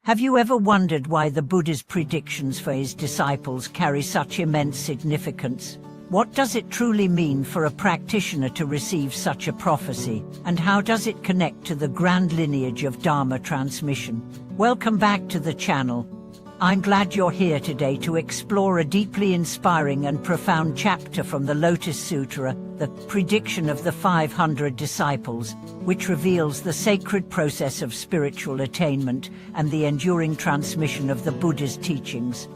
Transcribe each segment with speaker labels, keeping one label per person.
Speaker 1: Have you ever wondered why the Buddha's predictions for his disciples carry such immense significance? What does it truly mean for a practitioner to receive such a prophecy, and how does it connect to the grand lineage of Dharma transmission? Welcome back to the channel. I'm glad you're here today to explore a deeply inspiring and profound chapter from the Lotus Sutra, the prediction of the 500 disciples, which reveals the sacred process of spiritual attainment and the enduring transmission of the Buddha's teachings.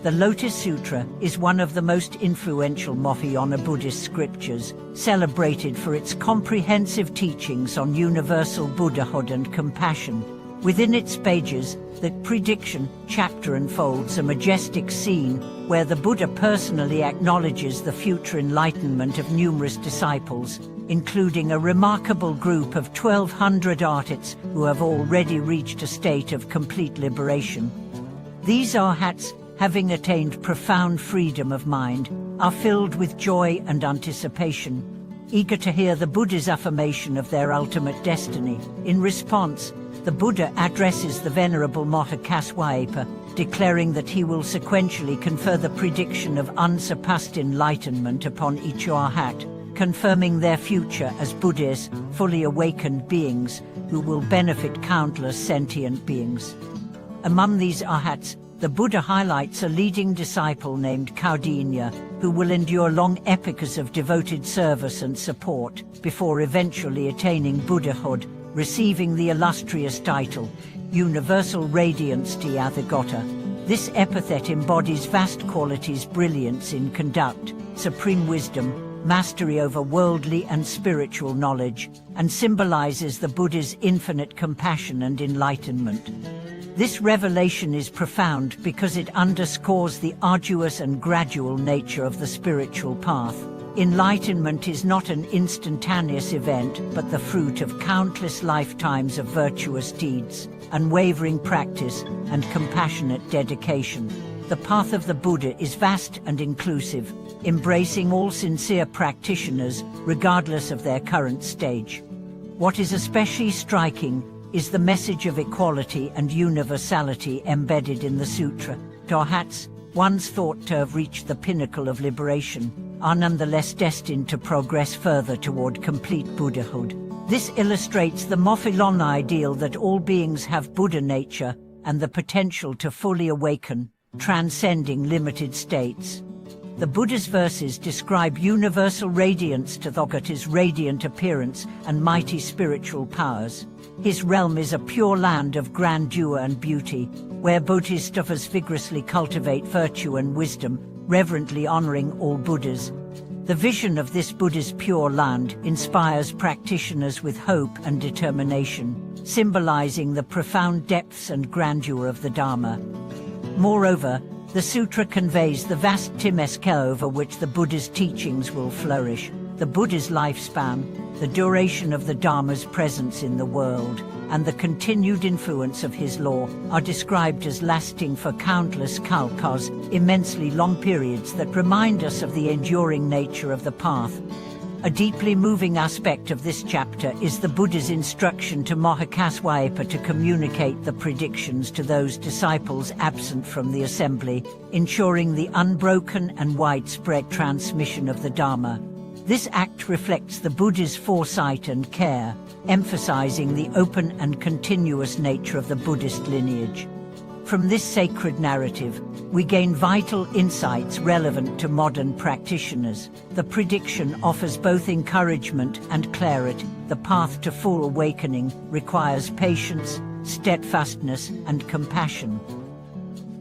Speaker 1: The Lotus Sutra is one of the most influential Mahayana Buddhist scriptures, celebrated for its comprehensive teachings on universal Buddhahood and compassion. Within its pages, the prediction chapter unfolds a majestic scene where the Buddha personally acknowledges the future enlightenment of numerous disciples, including a remarkable group of 1,200 Arhats who have already reached a state of complete liberation. These Arhats, having attained profound freedom of mind, are filled with joy and anticipation, eager to hear the Buddha's affirmation of their ultimate destiny. In response, the Buddha addresses the Venerable Mahakaswayapa, declaring that he will sequentially confer the prediction of unsurpassed enlightenment upon each Arhat, confirming their future as Buddhas, fully awakened beings, who will benefit countless sentient beings. Among these Arhats, the Buddha highlights a leading disciple named Kaudinya, who will endure long epochs of devoted service and support, before eventually attaining Buddhahood, receiving the illustrious title, Universal Radiance Tathagata. This epithet embodies vast qualities: brilliance in conduct, supreme wisdom, mastery over worldly and spiritual knowledge, and symbolizes the Buddha's infinite compassion and enlightenment. This revelation is profound because it underscores the arduous and gradual nature of the spiritual path. Enlightenment is not an instantaneous event, but the fruit of countless lifetimes of virtuous deeds, unwavering practice, and compassionate dedication. The path of the Buddha is vast and inclusive, embracing all sincere practitioners, regardless of their current stage. What is especially striking is the message of equality and universality embedded in the sutra. Arhats, once thought to have reached the pinnacle of liberation, are nonetheless destined to progress further toward complete Buddhahood. This illustrates the Mahayana ideal that all beings have Buddha nature and the potential to fully awaken, transcending limited states. The Buddha's verses describe universal radiance Tathagata's radiant appearance and mighty spiritual powers. His realm is a pure land of grandeur and beauty, where bodhisattvas vigorously cultivate virtue and wisdom, reverently honoring all Buddhas. The vision of this Buddha's pure land inspires practitioners with hope and determination, symbolizing the profound depths and grandeur of the Dharma. Moreover, the sutra conveys the vast timescale over which the Buddha's teachings will flourish. The Buddha's lifespan, the duration of the Dharma's presence in the world, and the continued influence of his law are described as lasting for countless kalpas, immensely long periods that remind us of the enduring nature of the path. A deeply moving aspect of this chapter is the Buddha's instruction to Mahakaswayapa to communicate the predictions to those disciples absent from the assembly, ensuring the unbroken and widespread transmission of the Dharma. This act reflects the Buddha's foresight and care, emphasizing the open and continuous nature of the Buddhist lineage. From this sacred narrative, we gain vital insights relevant to modern practitioners. The prediction offers both encouragement and clarity. The path to full awakening requires patience, steadfastness, and compassion.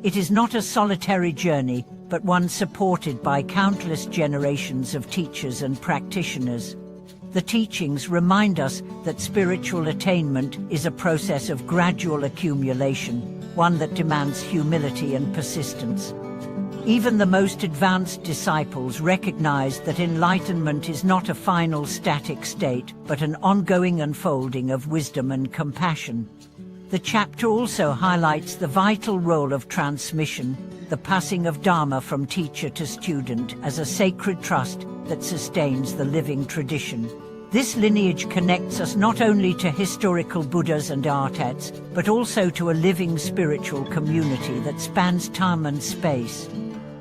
Speaker 1: It is not a solitary journey, but one supported by countless generations of teachers and practitioners. The teachings remind us that spiritual attainment is a process of gradual accumulation, one that demands humility and persistence. Even the most advanced disciples recognize that enlightenment is not a final static state, but an ongoing unfolding of wisdom and compassion. The chapter also highlights the vital role of transmission, the passing of Dharma from teacher to student as a sacred trust that sustains the living tradition. This lineage connects us not only to historical Buddhas and Arhats, but also to a living spiritual community that spans time and space.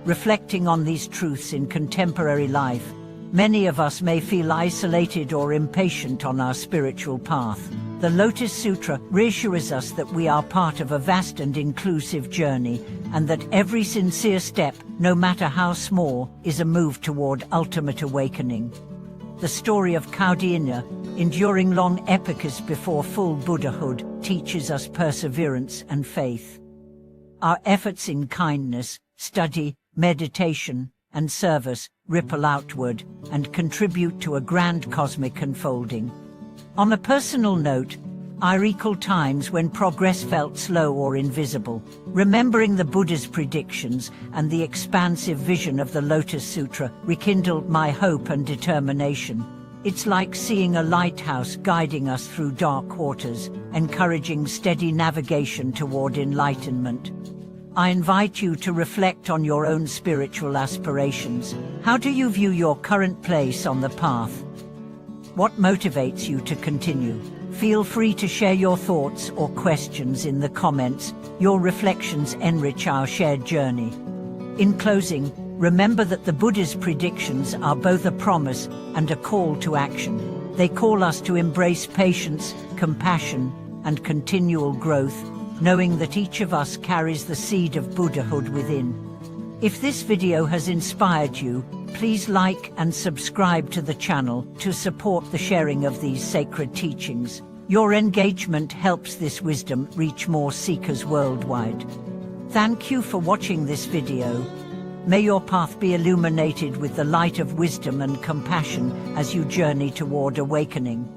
Speaker 1: Reflecting on these truths in contemporary life, many of us may feel isolated or impatient on our spiritual path. The Lotus Sutra reassures us that we are part of a vast and inclusive journey, and that every sincere step, no matter how small, is a move toward ultimate awakening. The story of Kaudina, enduring long epochs before full Buddhahood, teaches us perseverance and faith. Our efforts in kindness, study, meditation, and service ripple outward and contribute to a grand cosmic unfolding. On a personal note, I recall times when progress felt slow or invisible. Remembering the Buddha's predictions and the expansive vision of the Lotus Sutra rekindled my hope and determination. It's like seeing a lighthouse guiding us through dark waters, encouraging steady navigation toward enlightenment. I invite you to reflect on your own spiritual aspirations. How do you view your current place on the path? What motivates you to continue? Feel free to share your thoughts or questions in the comments. Your reflections enrich our shared journey. In closing, remember that the Buddha's predictions are both a promise and a call to action. They call us to embrace patience, compassion, and continual growth, knowing that each of us carries the seed of Buddhahood within. If this video has inspired you, please like and subscribe to the channel to support the sharing of these sacred teachings. Your engagement helps this wisdom reach more seekers worldwide. Thank you for watching this video. May your path be illuminated with the light of wisdom and compassion as you journey toward awakening.